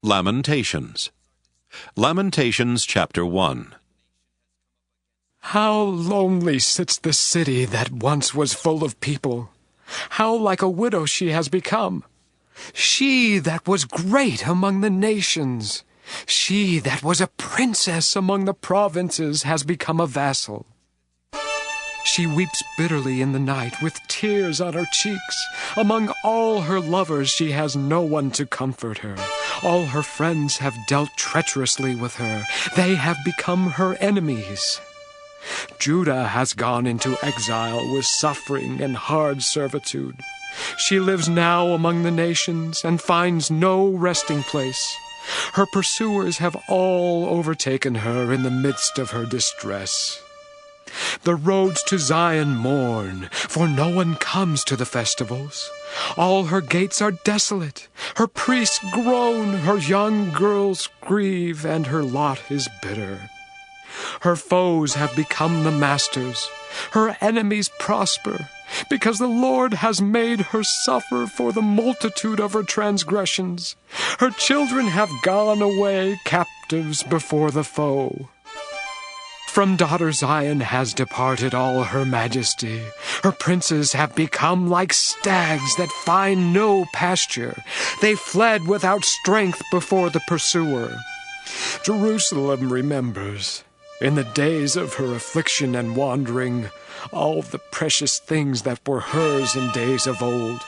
Lamentations. Lamentations chapter 1. How lonely sits the city that once was full of people! How like a widow she has become! She that was great among the nations, she that was a princess among the provinces has become a vassal. She weeps bitterly in the night with tears on her cheeks. Among all her lovers she has no one to comfort her. All her friends have dealt treacherously with her. They have become her enemies. Judah has gone into exile with suffering and hard servitude. She lives now among the nations and finds no resting place. Her pursuers have all overtaken her in the midst of her distress. The roads to Zion mourn, for no one comes to the festivals. All her gates are desolate. Her priests groan, her young girls grieve, and her lot is bitter. Her foes have become the masters. Her enemies prosper, because the Lord has made her suffer for the multitude of her transgressions. Her children have gone away captives before the foe. From daughter Zion has departed all her majesty. Her princes have become like stags that find no pasture. They fled without strength before the pursuer. Jerusalem remembers, in the days of her affliction and wandering, all the precious things that were hers in days of old,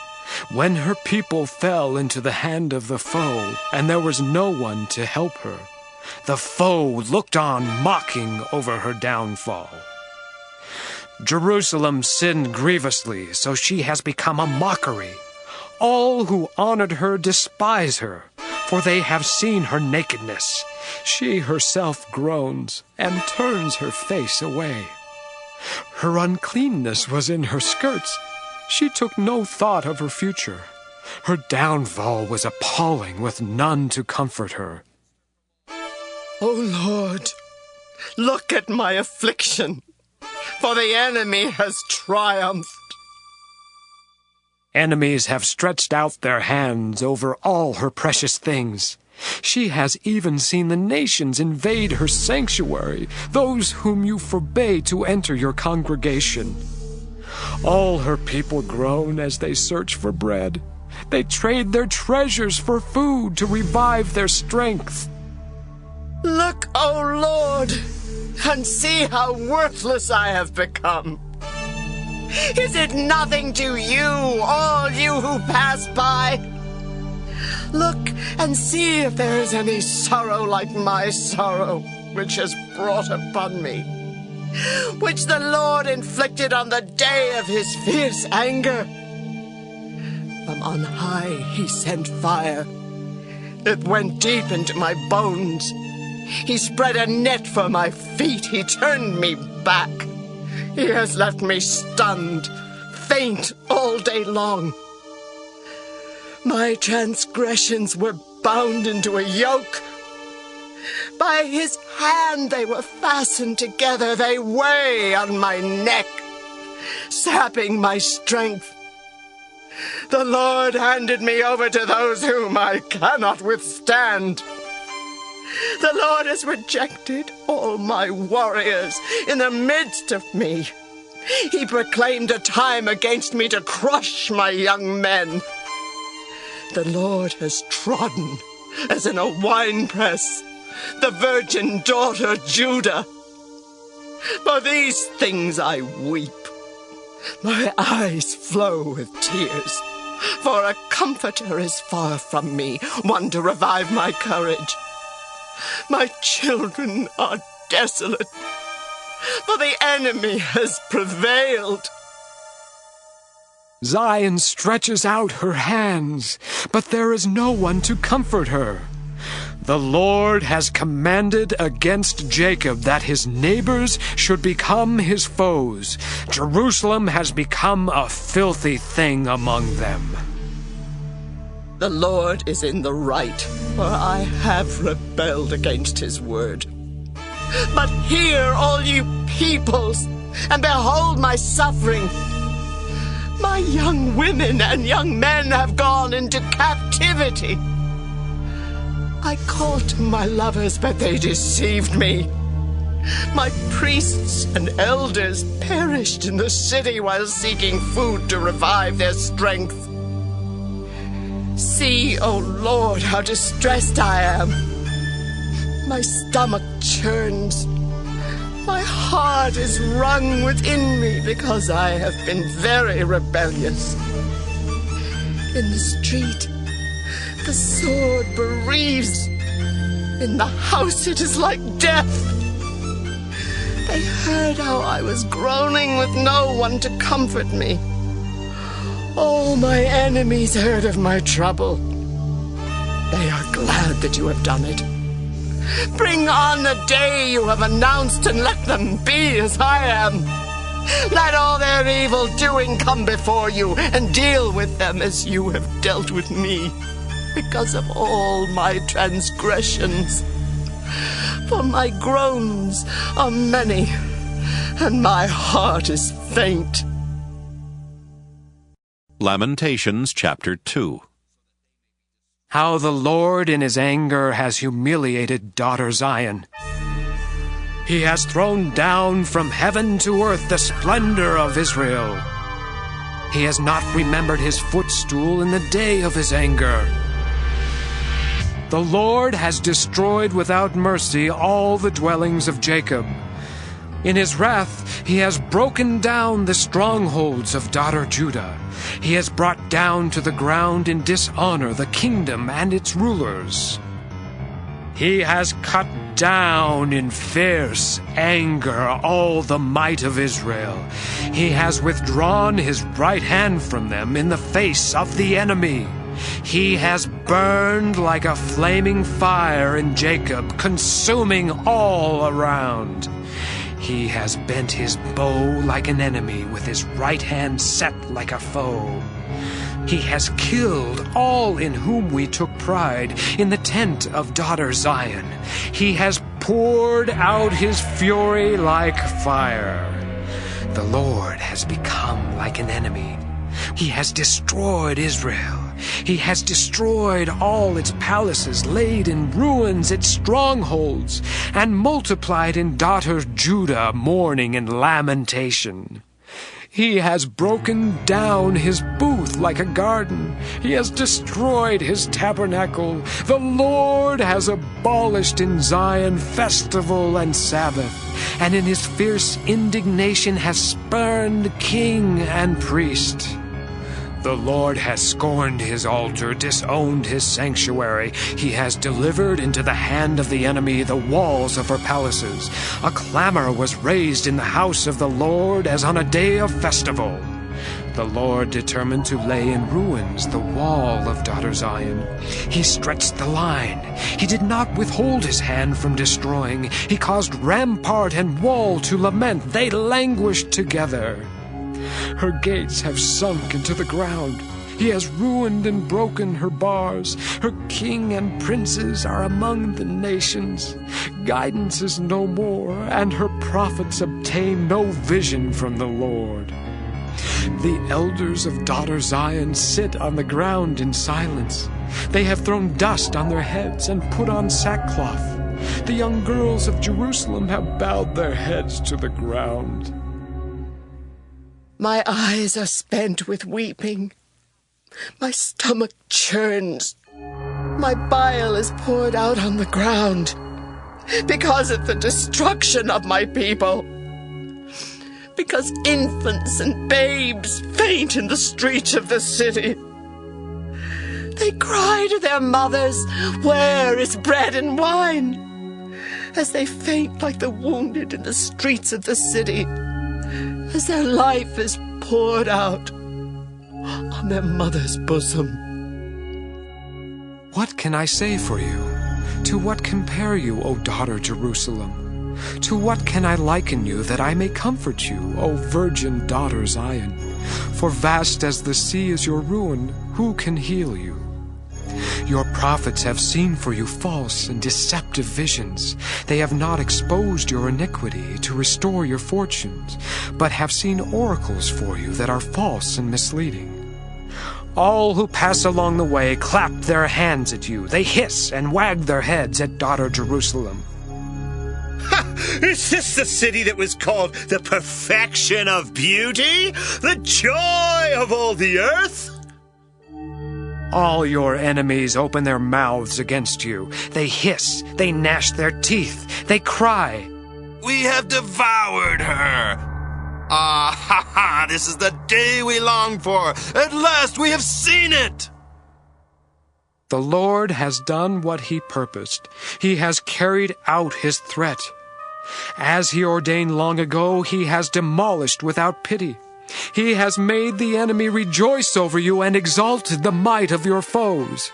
when her people fell into the hand of the foe, and there was no one to help her. The foe looked on mocking over her downfall. Jerusalem sinned grievously, so she has become a mockery. All who honored her despise her, for they have seen her nakedness. She herself groans and turns her face away. Her uncleanness was in her skirts. She took no thought of her future. Her downfall was appalling, with none to comfort her. O Lord, look at my affliction, for the enemy has triumphed. Enemies have stretched out their hands over all her precious things. She has even seen the nations invade her sanctuary, those whom you forbade to enter your congregation. All her people groan as they search for bread. They trade their treasures for food to revive their strength. Look, O Lord, and see how worthless I have become. Is it nothing to you, all you who pass by? Look and see if there is any sorrow like my sorrow, which has brought upon me, which the Lord inflicted on the day of his fierce anger. From on high he sent fire. It went deep into my bones. He spread a net for my feet. He turned me back. He has left me stunned, faint all day long. My transgressions were bound into a yoke. By his hand they were fastened together. They weigh on my neck, sapping my strength. The Lord handed me over to those whom I cannot withstand. The Lord has rejected all my warriors in the midst of me. He proclaimed a time against me to crush my young men. The Lord has trodden, as in a winepress, the virgin daughter Judah. For these things I weep. My eyes flow with tears, for a comforter is far from me, one to revive my courage. My children are desolate, for the enemy has prevailed. Zion stretches out her hands, but there is no one to comfort her. The Lord has commanded against Jacob that his neighbors should become his foes. Jerusalem has become a filthy thing among them. The Lord is in the right, for I have rebelled against his word. But hear, all you peoples, and behold my suffering. My young women and young men have gone into captivity. I I called to my lovers, but they deceived me. My priests and elders perished in the city while seeking food to revive their strength. See, O Lord, how distressed I am. My stomach churns. My heart is wrung within me because I have been very rebellious. In the street, the sword bereaves. In the house, it is like death. They heard how I was groaning with no one to comfort me. All my enemies heard of my trouble. They are glad that you have done it. Bring on the day you have announced, and let them be as I am. Let all their evil doing come before you, and deal with them as you have dealt with me, because of all my transgressions. For my groans are many, and my heart is faint. Lamentations chapter 2. How the Lord in his anger has humiliated daughter Zion. He has thrown down from heaven to earth the splendor of Israel. He has not remembered his footstool in the day of his anger. The Lord has destroyed without mercy all the dwellings of Jacob. In his wrath he has broken down the strongholds of daughter Judah. He has brought down to the ground in dishonor the kingdom and its rulers. He has cut down in fierce anger all the might of Israel. He has withdrawn his right hand from them in the face of the enemy. He has burned like a flaming fire in Jacob, consuming all around. He has bent his bow like an enemy, with his right hand set like a foe. He has killed all in whom we took pride, in the tent of daughter Zion. He has poured out his fury like fire. The Lord has become like an enemy. He has destroyed Israel. He has destroyed all its palaces, laid in ruins its strongholds, and multiplied in daughter Judah mourning and lamentation. He has broken down his booth like a garden. He has destroyed his tabernacle. The Lord has abolished in Zion festival and Sabbath, and in his fierce indignation has spurned king and priest. The Lord has scorned his altar, disowned his sanctuary. He has delivered into the hand of the enemy the walls of her palaces. A clamor was raised in the house of the Lord as on a day of festival. The Lord determined to lay in ruins the wall of daughter Zion. He stretched the line. He did not withhold his hand from destroying. He caused rampart and wall to lament. They languished together. Her gates have sunk into the ground. He has ruined and broken her bars. Her king and princes are among the nations. Guidance is no more, and her prophets obtain no vision from the Lord. The elders of daughter Zion sit on the ground in silence. They have thrown dust on their heads and put on sackcloth. The young girls of Jerusalem have bowed their heads to the ground. My eyes are spent with weeping. My stomach churns. My bile is poured out on the ground because of the destruction of my people. Because infants and babes faint in the streets of the city. They cry to their mothers, "Where is bread and wine?" as they faint like the wounded in the streets of the city, as their life is poured out on their mother's bosom. What can I say for you? To what compare you, O daughter Jerusalem? To what can I liken you that I may comfort you, O virgin daughter Zion? For vast as the sea is your ruin, who can heal you? Your prophets have seen for you false and deceptive visions. They have not exposed your iniquity to restore your fortunes, but have seen oracles for you that are false and misleading. All who pass along the way clap their hands at you. They hiss and wag their heads at daughter Jerusalem. Is this the city that was called the perfection of beauty? The joy of all the earth? All your enemies open their mouths against you. They hiss, they gnash their teeth, they cry. We have devoured her. This is the day we longed for. At last we have seen it. The Lord has done what he purposed. He has carried out his threat. As he ordained long ago, he has demolished without pity. He has made the enemy rejoice over you and exalted the might of your foes.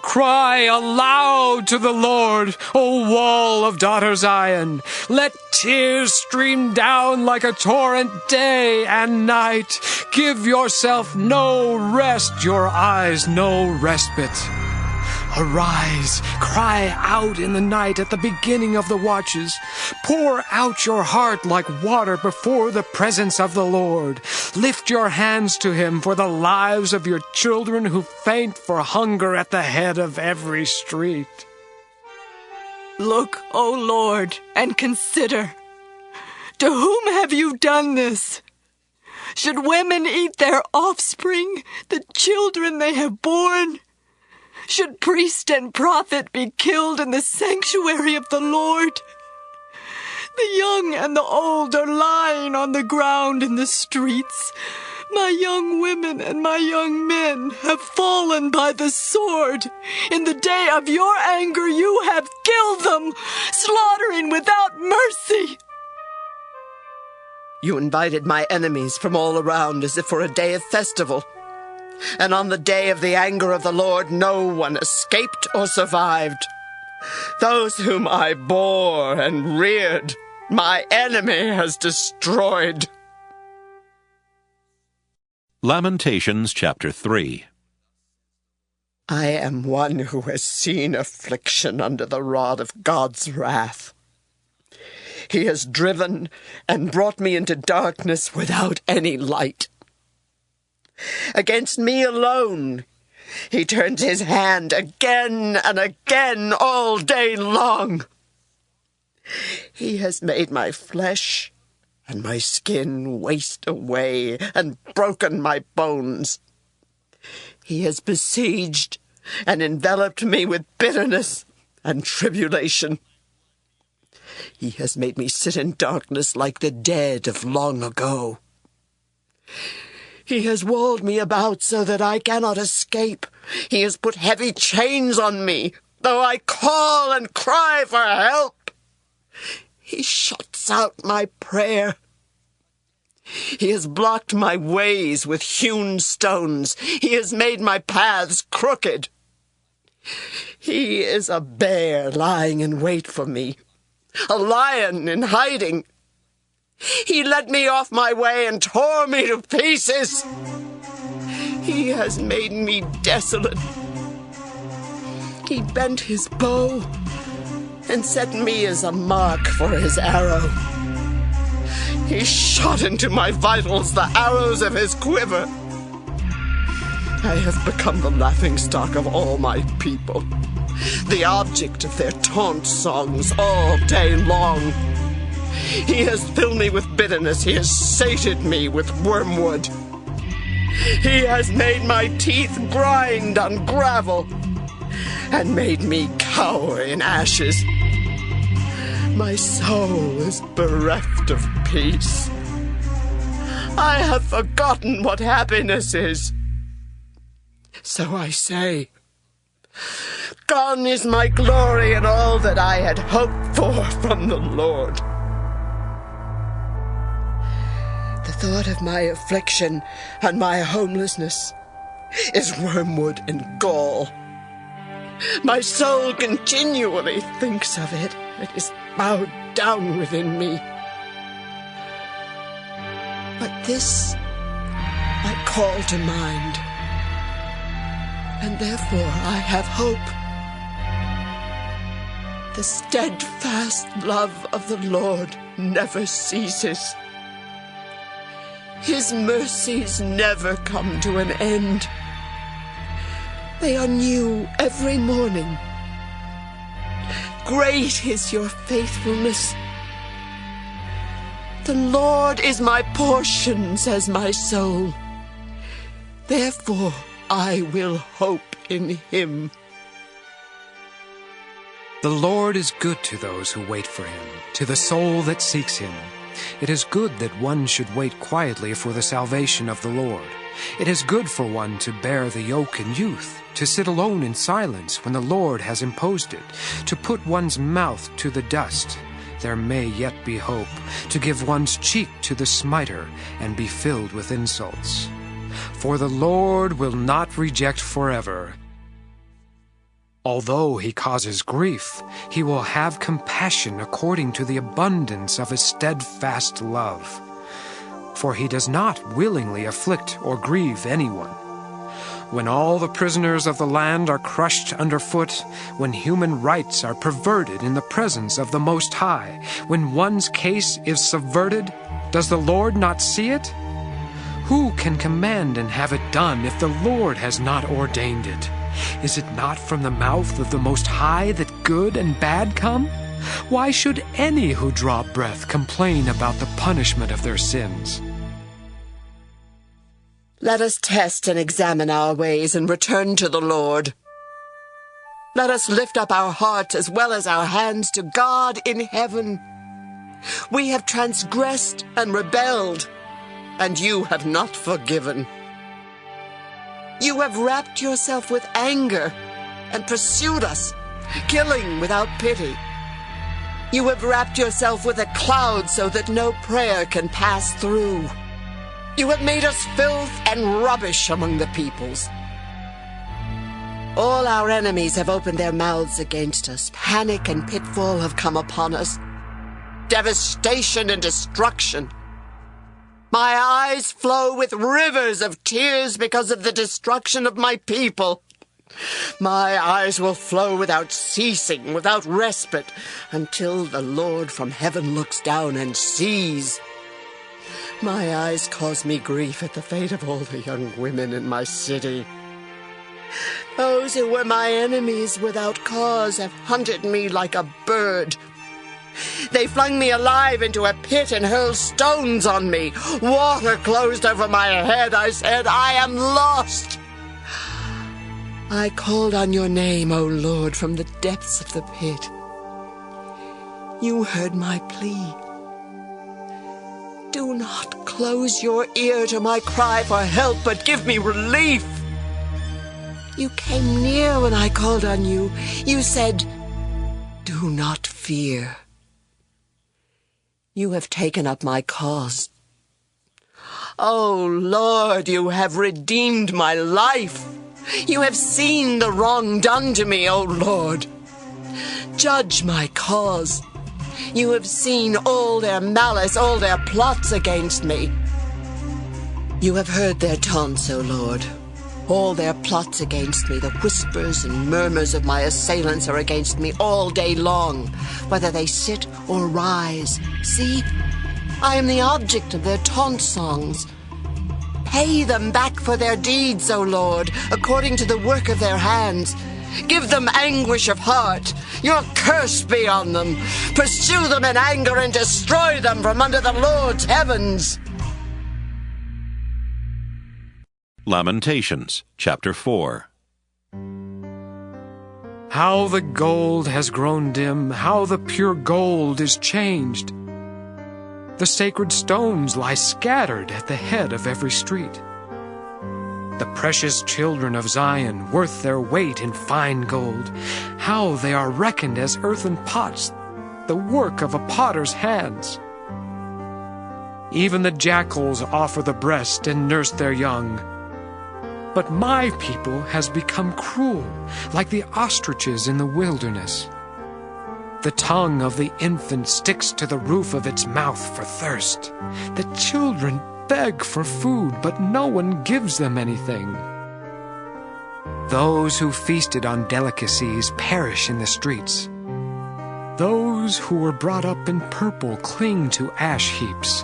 Cry aloud to the Lord, O wall of daughter Zion. Let tears stream down like a torrent day and night. Give yourself no rest, your eyes no respite. Arise, cry out in the night at the beginning of the watches. Pour out your heart like water before the presence of the Lord. Lift your hands to him for the lives of your children who faint for hunger at the head of every street. Look, O Lord, and consider. To whom have you done this? Should women eat their offspring, the children they have borne? Should priest and prophet be killed in the sanctuary of the Lord? The young and the old are lying on the ground in the streets. My young women and my young men have fallen by the sword. In the day of your anger you have killed them, slaughtering without mercy. You invited my enemies from all around as if for a day of festival. And on the day of the anger of the Lord, no one escaped or survived. Those whom I bore and reared, my enemy has destroyed. Lamentations chapter 3. I am one who has seen affliction under the rod of God's wrath. He has driven and brought me into darkness without any light. Against me alone, he turns his hand again and again all day long. He has made my flesh and my skin waste away and broken my bones. He has besieged and enveloped me with bitterness and tribulation. He has made me sit in darkness like the dead of long ago. He has walled me about so that I cannot escape. He has put heavy chains on me, though I call and cry for help. He shuts out my prayer. He has blocked my ways with hewn stones. He has made my paths crooked. He is a bear lying in wait for me, a lion in hiding. He led me off my way and tore me to pieces. He has made me desolate. He bent his bow and set me as a mark for his arrow. He shot into my vitals the arrows of his quiver. I have become the laughingstock of all my people, the object of their taunt songs all day long. He has filled me with bitterness. He has sated me with wormwood. He has made my teeth grind on gravel and made me cower in ashes. My soul is bereft of peace. I have forgotten what happiness is. So I say, gone is my glory and all that I had hoped for from the Lord. The thought of my affliction and my homelessness is wormwood and gall. My soul continually thinks of it. It is bowed down within me. But this I call to mind, and therefore I have hope. The steadfast love of the Lord never ceases. His mercies never come to an end. They are new every morning. Great is your faithfulness. The Lord is my portion, says my soul. Therefore I will hope in him. The Lord is good to those who wait for him, to the soul that seeks him. It is good that one should wait quietly for the salvation of the Lord. It is good for one to bear the yoke in youth, to sit alone in silence when the Lord has imposed it, to put one's mouth to the dust. There may yet be hope, to give one's cheek to the smiter and be filled with insults. For the Lord will not reject forever. Although he causes grief, he will have compassion according to the abundance of his steadfast love. For he does not willingly afflict or grieve anyone. When all the prisoners of the land are crushed underfoot, when human rights are perverted in the presence of the Most High, when one's case is subverted, does the Lord not see it? Who can command and have it done if the Lord has not ordained it? Is it not from the mouth of the Most High that good and bad come? Why should any who draw breath complain about the punishment of their sins? Let us test and examine our ways and return to the Lord. Let us lift up our hearts as well as our hands to God in heaven. We have transgressed and rebelled, and you have not forgiven. You have wrapped yourself with anger and pursued us, killing without pity. You have wrapped yourself with a cloud so that no prayer can pass through. You have made us filth and rubbish among the peoples. All our enemies have opened their mouths against us. Panic and pitfall have come upon us. Devastation and destruction. My eyes flow with rivers of tears because of the destruction of my people. My eyes will flow without ceasing, without respite, until the Lord from heaven looks down and sees. My eyes cause me grief at the fate of all the young women in my city. Those who were my enemies without cause have hunted me like a bird. They flung me alive into a pit and hurled stones on me. Water closed over my head. I said, I am lost. I called on your name, O Lord, from the depths of the pit. You heard my plea. Do not close your ear to my cry for help, but give me relief. You came near when I called on you. You said, do not fear. You have taken up my cause. O Lord, you have redeemed my life. You have seen the wrong done to me, O Lord. Judge my cause. You have seen all their malice, all their plots against me. You have heard their taunts, O Lord. All their plots against me, the whispers and murmurs of my assailants are against me all day long, whether they sit or rise. See, I am the object of their taunt songs. Pay them back for their deeds, O Lord, according to the work of their hands. Give them anguish of heart. Your curse be on them. Pursue them in anger and destroy them from under the Lord's heavens. Lamentations, chapter 4. How the gold has grown dim, how the pure gold is changed. The sacred stones lie scattered at the head of every street. The precious children of Zion, worth their weight in fine gold, how they are reckoned as earthen pots, the work of a potter's hands. Even the jackals offer the breast and nurse their young. But my people has become cruel, like the ostriches in the wilderness. The tongue of the infant sticks to the roof of its mouth for thirst. The children beg for food, but no one gives them anything. Those who feasted on delicacies perish in the streets. Those who were brought up in purple cling to ash heaps.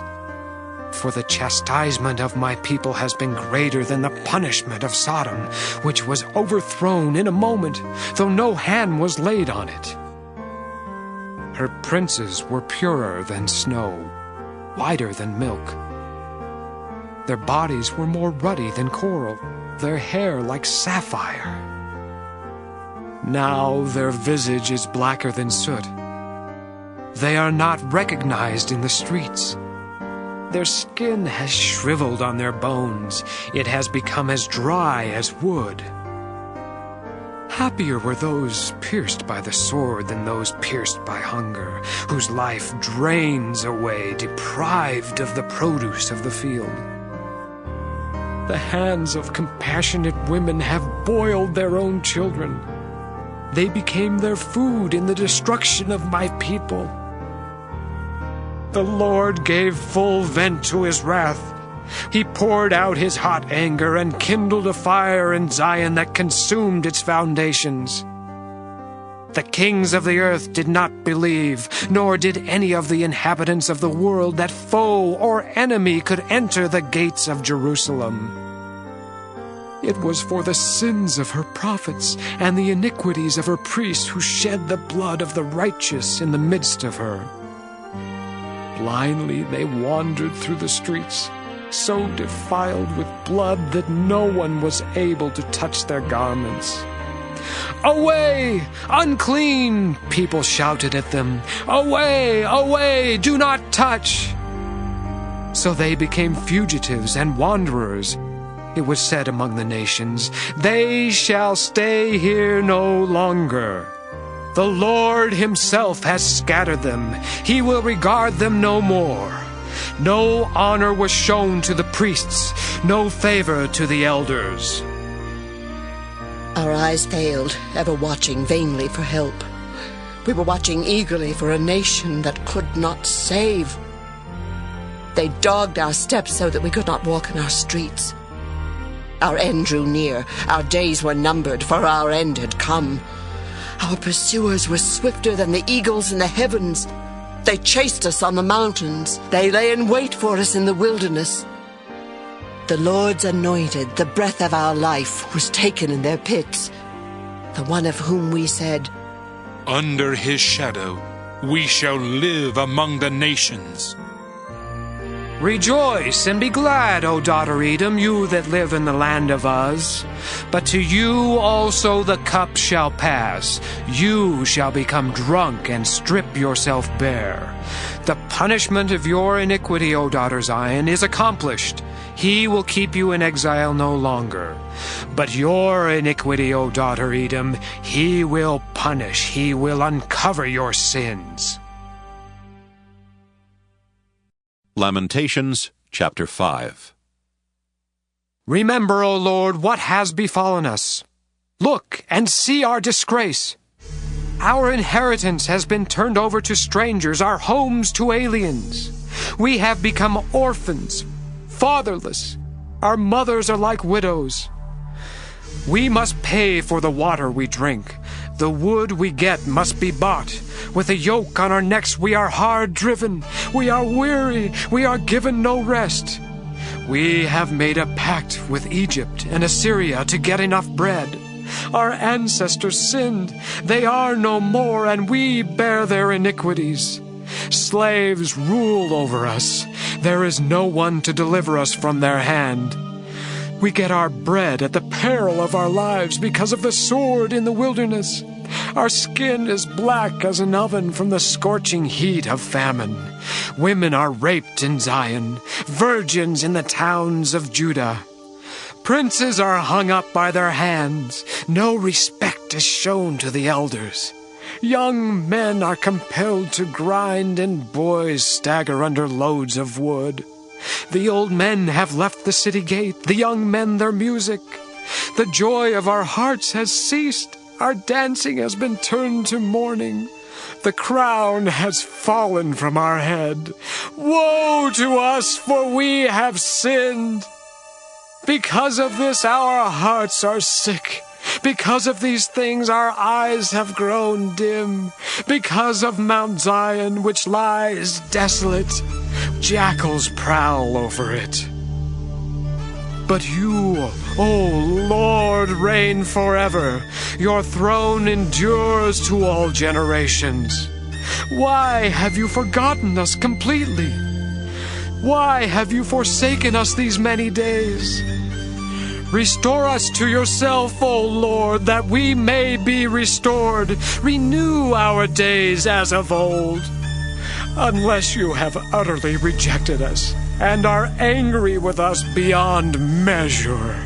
For the chastisement of my people has been greater than the punishment of Sodom, which was overthrown in a moment, though no hand was laid on it. Her princes were purer than snow, whiter than milk. Their bodies were more ruddy than coral, their hair like sapphire. Now their visage is blacker than soot. They are not recognized in the streets. Their skin has shriveled on their bones. It has become as dry as wood. Happier were those pierced by the sword than those pierced by hunger, whose life drains away, deprived of the produce of the field. The hands of compassionate women have boiled their own children. They became their food in the destruction of my people. The Lord gave full vent to his wrath. He poured out his hot anger and kindled a fire in Zion that consumed its foundations. The kings of the earth did not believe, nor did any of the inhabitants of the world, that foe or enemy could enter the gates of Jerusalem. It was for the sins of her prophets and the iniquities of her priests who shed the blood of the righteous in the midst of her. Blindly they wandered through the streets, so defiled with blood that no one was able to touch their garments. "Away! Unclean!" people shouted at them. "Away! Away! Do not touch!" So they became fugitives and wanderers. It was said among the nations, "They shall stay here no longer." The Lord himself has scattered them. He will regard them no more. No honor was shown to the priests, no favor to the elders. Our eyes failed, ever watching vainly for help. We were watching eagerly for a nation that could not save. They dogged our steps so that we could not walk in our streets. Our end drew near. Our days were numbered, for our end had come. Our pursuers were swifter than the eagles in the heavens. They chased us on the mountains. They lay in wait for us in the wilderness. The Lord's anointed, the breath of our life, was taken in their pits. The one of whom we said, "Under his shadow we shall live among the nations." Rejoice and be glad, O daughter Edom, you that live in the land of Uz. But to you also the cup shall pass. You shall become drunk and strip yourself bare. The punishment of your iniquity, O daughter Zion, is accomplished. He will keep you in exile no longer. But your iniquity, O daughter Edom, he will punish. He will uncover your sins. Lamentations chapter 5. Remember, O Lord, what has befallen us. Look and see our disgrace. Our inheritance has been turned over to strangers, our homes to aliens. We have become orphans, fatherless. Our mothers are like widows. We must pay for the water we drink. The wood we get must be bought. With a yoke on our necks we are hard driven. We are weary. We are given no rest. We have made a pact with Egypt and Assyria to get enough bread. Our ancestors sinned. They are no more, and we bear their iniquities. Slaves rule over us. There is no one to deliver us from their hand. We get our bread at the peril of our lives because of the sword in the wilderness. Our skin is black as an oven from the scorching heat of famine. Women are raped in Zion, virgins in the towns of Judah. Princes are hung up by their hands. No respect is shown to the elders. Young men are compelled to grind, and boys stagger under loads of wood. The old men have left the city gate, the young men their music. The joy of our hearts has ceased. Our dancing has been turned to mourning. The crown has fallen from our head. Woe to us, for we have sinned. Because of this our hearts are sick. Because of these things our eyes have grown dim. Because of Mount Zion, which lies desolate. jackals prowl over it. But you, O Lord, reign forever. Your throne endures to all generations. Why have you forgotten us completely? Why have you forsaken us these many days? Restore us to yourself, O Lord, that we may be restored. Renew our days as of old. Unless you have utterly rejected us and are angry with us beyond measure.